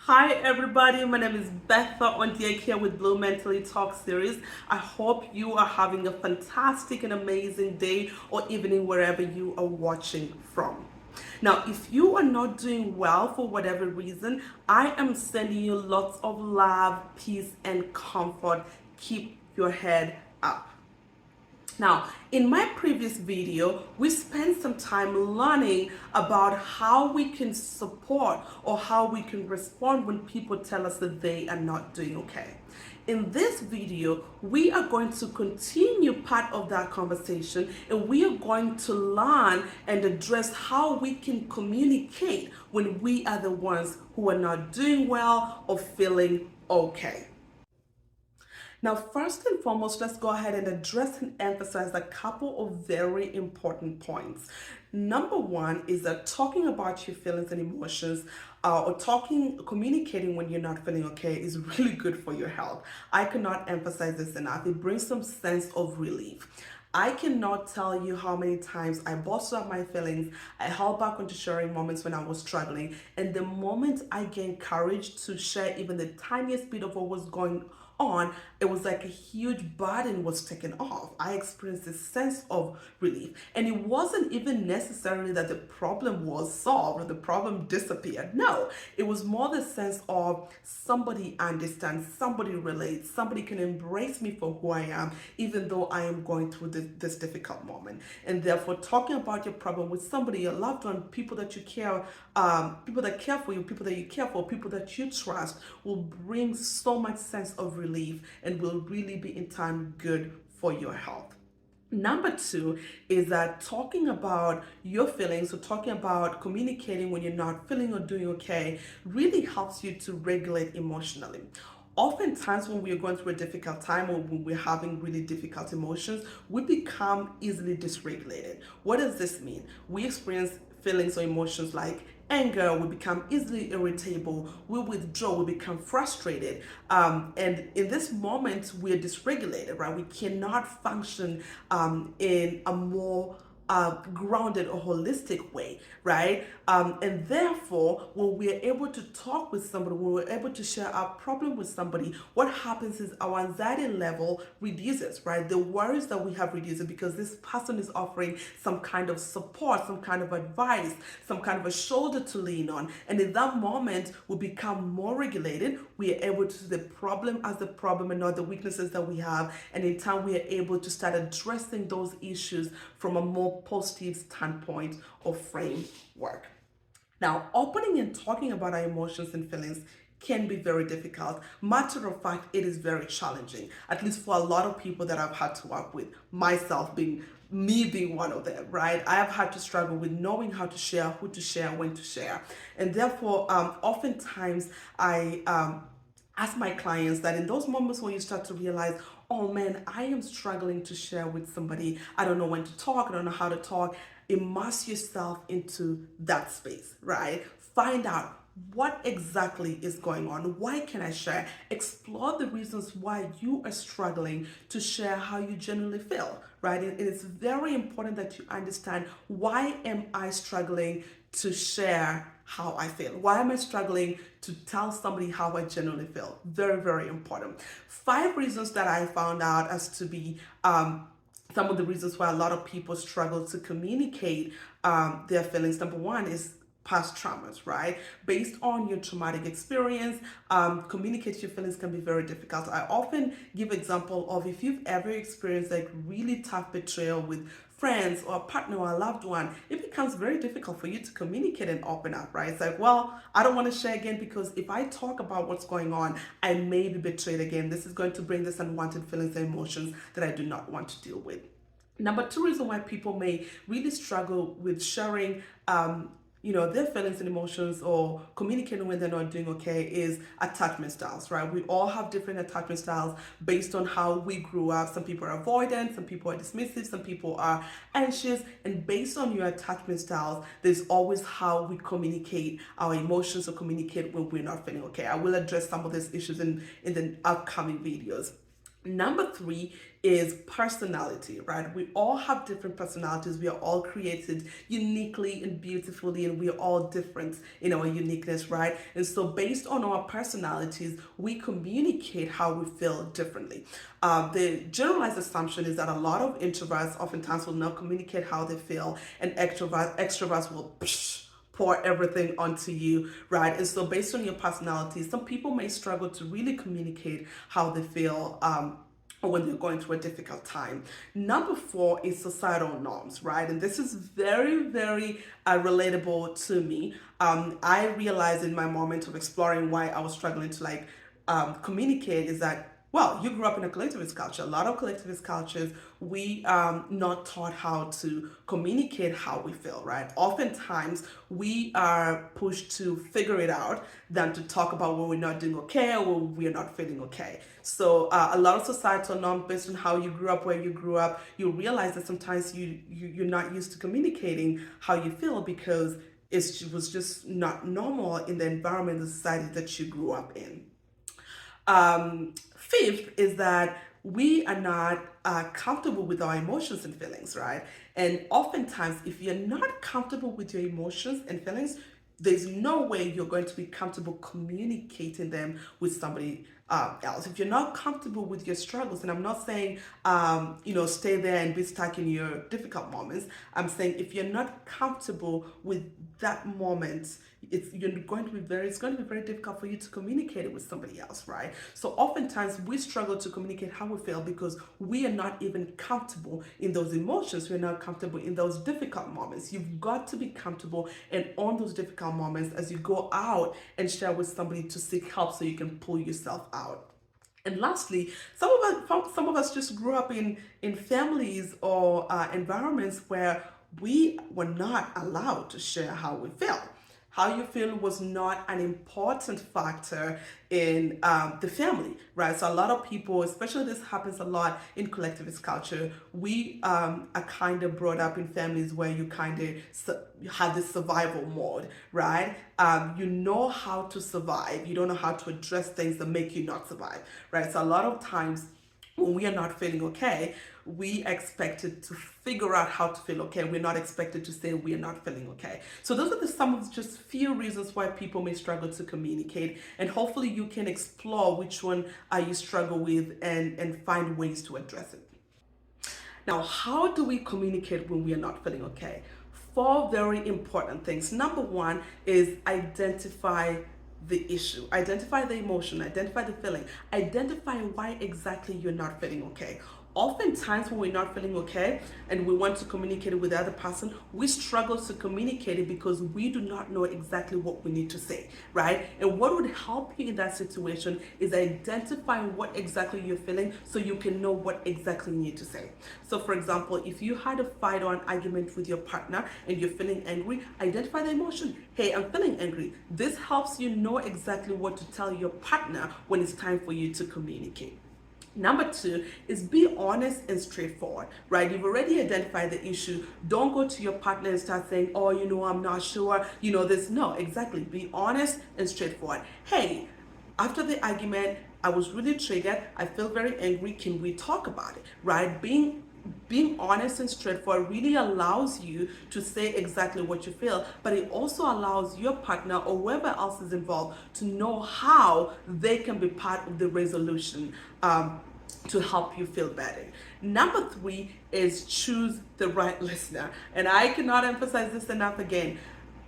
Hi everybody, my name is Betha on the Here with Blue Mentally Talk series. I hope you are having a fantastic and amazing day or evening wherever you are watching from. Now, if you are not doing well for whatever reason, I am sending you lots of love, peace, and comfort. Keep your head up. Now, in my previous video, we spent some time learning about how we can support or how we can respond when people tell us that they are not doing okay. In this video, we are going to continue part of that conversation and we are going to learn and address how we can communicate when we are the ones who are not doing well or feeling okay. Now, first and foremost, let's go ahead and address and emphasize a couple of very important points. Number one is that talking about your feelings and emotions or communicating when you're not feeling okay is really good for your health. I cannot emphasize this enough. It brings some sense of relief. I cannot tell you how many times I bottled up my feelings. I held back onto sharing moments when I was struggling. And the moment I gained courage to share even the tiniest bit of what was going on, it was like a huge burden was taken off. I experienced this sense of relief. And it wasn't even necessarily that the problem was solved or the problem disappeared. No, it was more the sense of somebody understands, somebody relates, somebody can embrace me for who I am, even though I am going through this difficult moment. And therefore, talking about your problem with somebody, your loved one, people that you care, people that care for you, people that you care for, people that you trust, will bring so much sense of relief and will really be in time good for your health. Number two is that talking about your feelings or talking about communicating when you're not feeling or doing okay really helps you to regulate emotionally. Oftentimes, when we are going through a difficult time or when we're having really difficult emotions, we become easily dysregulated. What does this mean? We experience feelings or emotions like anger, we become easily irritable, we withdraw, we become frustrated. And in this moment, we're dysregulated, right? We cannot function in a more grounded or holistic way, right? And therefore, when we're able to talk with somebody, when we're able to share our problem with somebody, what happens is our anxiety level reduces, right? The worries that we have reduces because this person is offering some kind of support, some kind of advice, some kind of a shoulder to lean on. And in that moment, we become more regulated. We are able to see the problem as the problem and not the weaknesses that we have. And in time, we are able to start addressing those issues from a more positive standpoint or framework. Now, opening and talking about our emotions and feelings can be very difficult. Matter of fact, it is very challenging, at least for a lot of people that I've had to work with, myself being one of them, right? I have had to struggle with knowing how to share, who to share, when to share. And therefore, oftentimes I ask my clients that in those moments when you start to realize, oh man, I am struggling to share with somebody, I don't know when to talk, I don't know how to talk, immerse yourself into that space, right? Find out what exactly is going on. Why can I share? Explore the reasons why you are struggling to share how you genuinely feel, right? It is very important that you understand, why am I struggling to share how I feel? Why am I struggling to tell somebody how I genuinely feel? Very, very important. 5 reasons that I found out as to be some of the reasons why a lot of people struggle to communicate their feelings. Number one is past traumas, right? Based on your traumatic experience, communicating your feelings can be very difficult. I often give example of if you've ever experienced like really tough betrayal with friends or a partner or a loved one, it becomes very difficult for you to communicate and open up, right? It's like, well, I don't want to share again because if I talk about what's going on, I may be betrayed again. This is going to bring this unwanted feelings and emotions that I do not want to deal with. Number 2 reason why people may really struggle with sharing their feelings and emotions or communicating when they're not doing okay is attachment styles, right? We all have different attachment styles based on how we grew up. Some people are avoidant, some people are dismissive, some people are anxious, and based on your attachment styles, there's always how we communicate our emotions or communicate when we're not feeling okay. I will address some of these issues in the upcoming videos. Number three is personality, right? We all have different personalities. We are all created uniquely and beautifully, and we are all different in our uniqueness, right? And so, based on our personalities, we communicate how we feel differently. The generalized assumption is that a lot of introverts oftentimes will not communicate how they feel, and extroverts will pour everything onto you, right? And so, based on your personality, some people may struggle to really communicate how they feel. Or when they're going through a difficult time. Number four is societal norms, right? And this is very, very relatable to me. I realized in my moment of exploring why I was struggling to communicate is that, well, you grew up in a collectivist culture. A lot of collectivist cultures, we not taught how to communicate how we feel, right? Oftentimes, we are pushed to figure it out than to talk about when we're not doing okay or when we're not feeling okay. So a lot of societal norms based on how you grew up, where you grew up, you realize that sometimes you're not used to communicating how you feel because it was just not normal in the environment, the society that you grew up in. Fifth is that we are not comfortable with our emotions and feelings, right? And oftentimes, if you're not comfortable with your emotions and feelings, there's no way you're going to be comfortable communicating them with somebody else. If you're not comfortable with your struggles, and I'm not saying, stay there and be stuck in your difficult moments. I'm saying if you're not comfortable with that moment, it's going to be very difficult for you to communicate it with somebody else, right? So oftentimes we struggle to communicate how we feel because we are not even comfortable in those emotions. We're not comfortable in those difficult moments. You've got to be comfortable and on those difficult moments as you go out and share with somebody to seek help so you can pull yourself out. And lastly, some of us just grew up in families or environments where we were not allowed to share how we felt. How you feel was not an important factor in the family, right? So a lot of people, especially this happens a lot in collectivist culture, we are kind of brought up in families where you kind of have this survival mode, right? You know how to survive. You don't know how to address things that make you not survive, right? So a lot of times when we are not feeling okay, we expected to figure out how to feel okay. We're not expected to say we are not feeling okay. So those are some of just few reasons why people may struggle to communicate, and hopefully you can explore which one you struggle with and find ways to address it. Now, how do we communicate when we are not feeling okay? Four very important things. Number one is identify the issue, identify the emotion, identify the feeling, identify why exactly you're not feeling okay. Oftentimes, when we're not feeling okay and we want to communicate it with the other person, we struggle to communicate it because we do not know exactly what we need to say, right? And what would help you in that situation is identifying what exactly you're feeling so you can know what exactly you need to say. So, for example, if you had a fight or an argument with your partner and you're feeling angry, identify the emotion. Hey, I'm feeling angry. This helps you know exactly what to tell your partner when it's time for you to communicate. Number two is be honest and straightforward, right? You've already identified the issue. Don't go to your partner and start saying, oh, I'm not sure, this. No, exactly. Be honest and straightforward. Hey, after the argument, I was really triggered. I feel very angry. Can we talk about it, right? Being honest and straightforward really allows you to say exactly what you feel, but it also allows your partner or whoever else is involved to know how they can be part of the resolution to help you feel better. Number three is choose the right listener. And I cannot emphasize this enough again.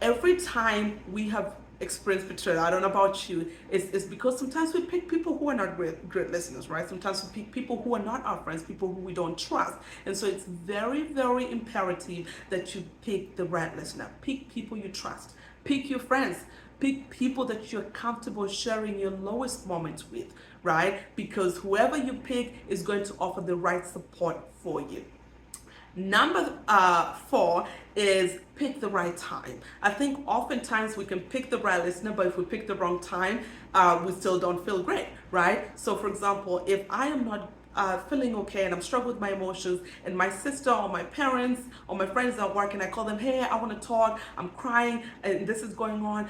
Every time we have experienced betrayal, I don't know about you, it's because sometimes we pick people who are not great listeners, right? Sometimes we pick people who are not our friends, people who we don't trust. And so it's very, very imperative that you pick the right listener. Pick people you trust. Pick your friends. Pick people that you're comfortable sharing your lowest moments with, right? Because whoever you pick is going to offer the right support for you. Number four is pick the right time. I think oftentimes we can pick the right listener, but if we pick the wrong time, we still don't feel great, right? So for example, if I am not feeling okay and I'm struggling with my emotions and my sister or my parents or my friends at work and I call them, hey, I want to talk, I'm crying and this is going on,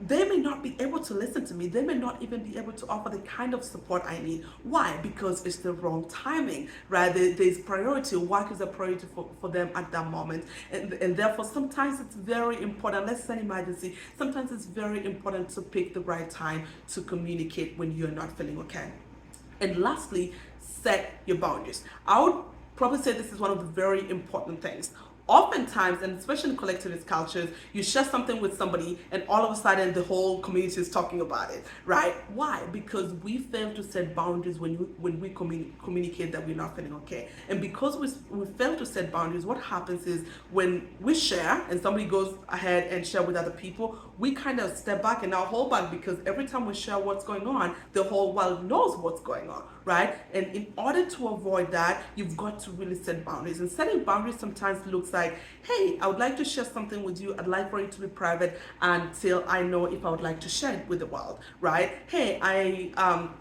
they may not be able to listen to me. They may not even be able to offer the kind of support I need. Why? Because it's the wrong timing, right? There's priority. Work is a priority for them at that moment. And therefore, sometimes it's very important. Let's say an emergency. Sometimes it's very important to pick the right time to communicate when you're not feeling okay. And lastly, set your boundaries. I would probably say this is one of the very important things. Oftentimes, and especially in collectivist cultures, you share something with somebody and all of a sudden the whole community is talking about it, right? Why? Because we fail to set boundaries when we communicate that we're not feeling okay. And because we fail to set boundaries, what happens is when we share and somebody goes ahead and share with other people, we kind of step back and now hold back, because every time we share what's going on, the whole world knows what's going on, right? And in order to avoid that, you've got to really set boundaries. And setting boundaries sometimes looks like, hey, I would like to share something with you. I'd like for it to be private until I know if I would like to share it with the world, right? Hey, I'm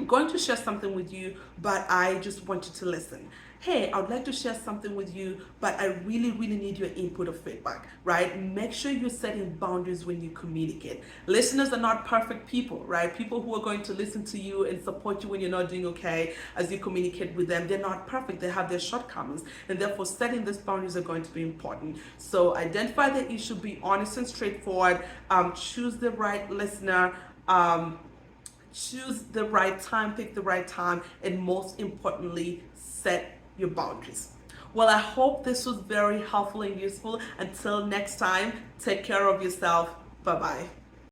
going to share something with you, but I just want you to listen. Hey, I would like to share something with you, but I really, really need your input or feedback, right? Make sure you're setting boundaries when you communicate. Listeners are not perfect people, right? People who are going to listen to you and support you when you're not doing okay as you communicate with them, they're not perfect. They have their shortcomings, and therefore setting these boundaries are going to be important. So identify the issue, be honest and straightforward, choose the right listener, choose the right time, pick the right time, and most importantly, set your boundaries. Well, I hope this was very helpful and useful. Until next time, take care of yourself. Bye bye.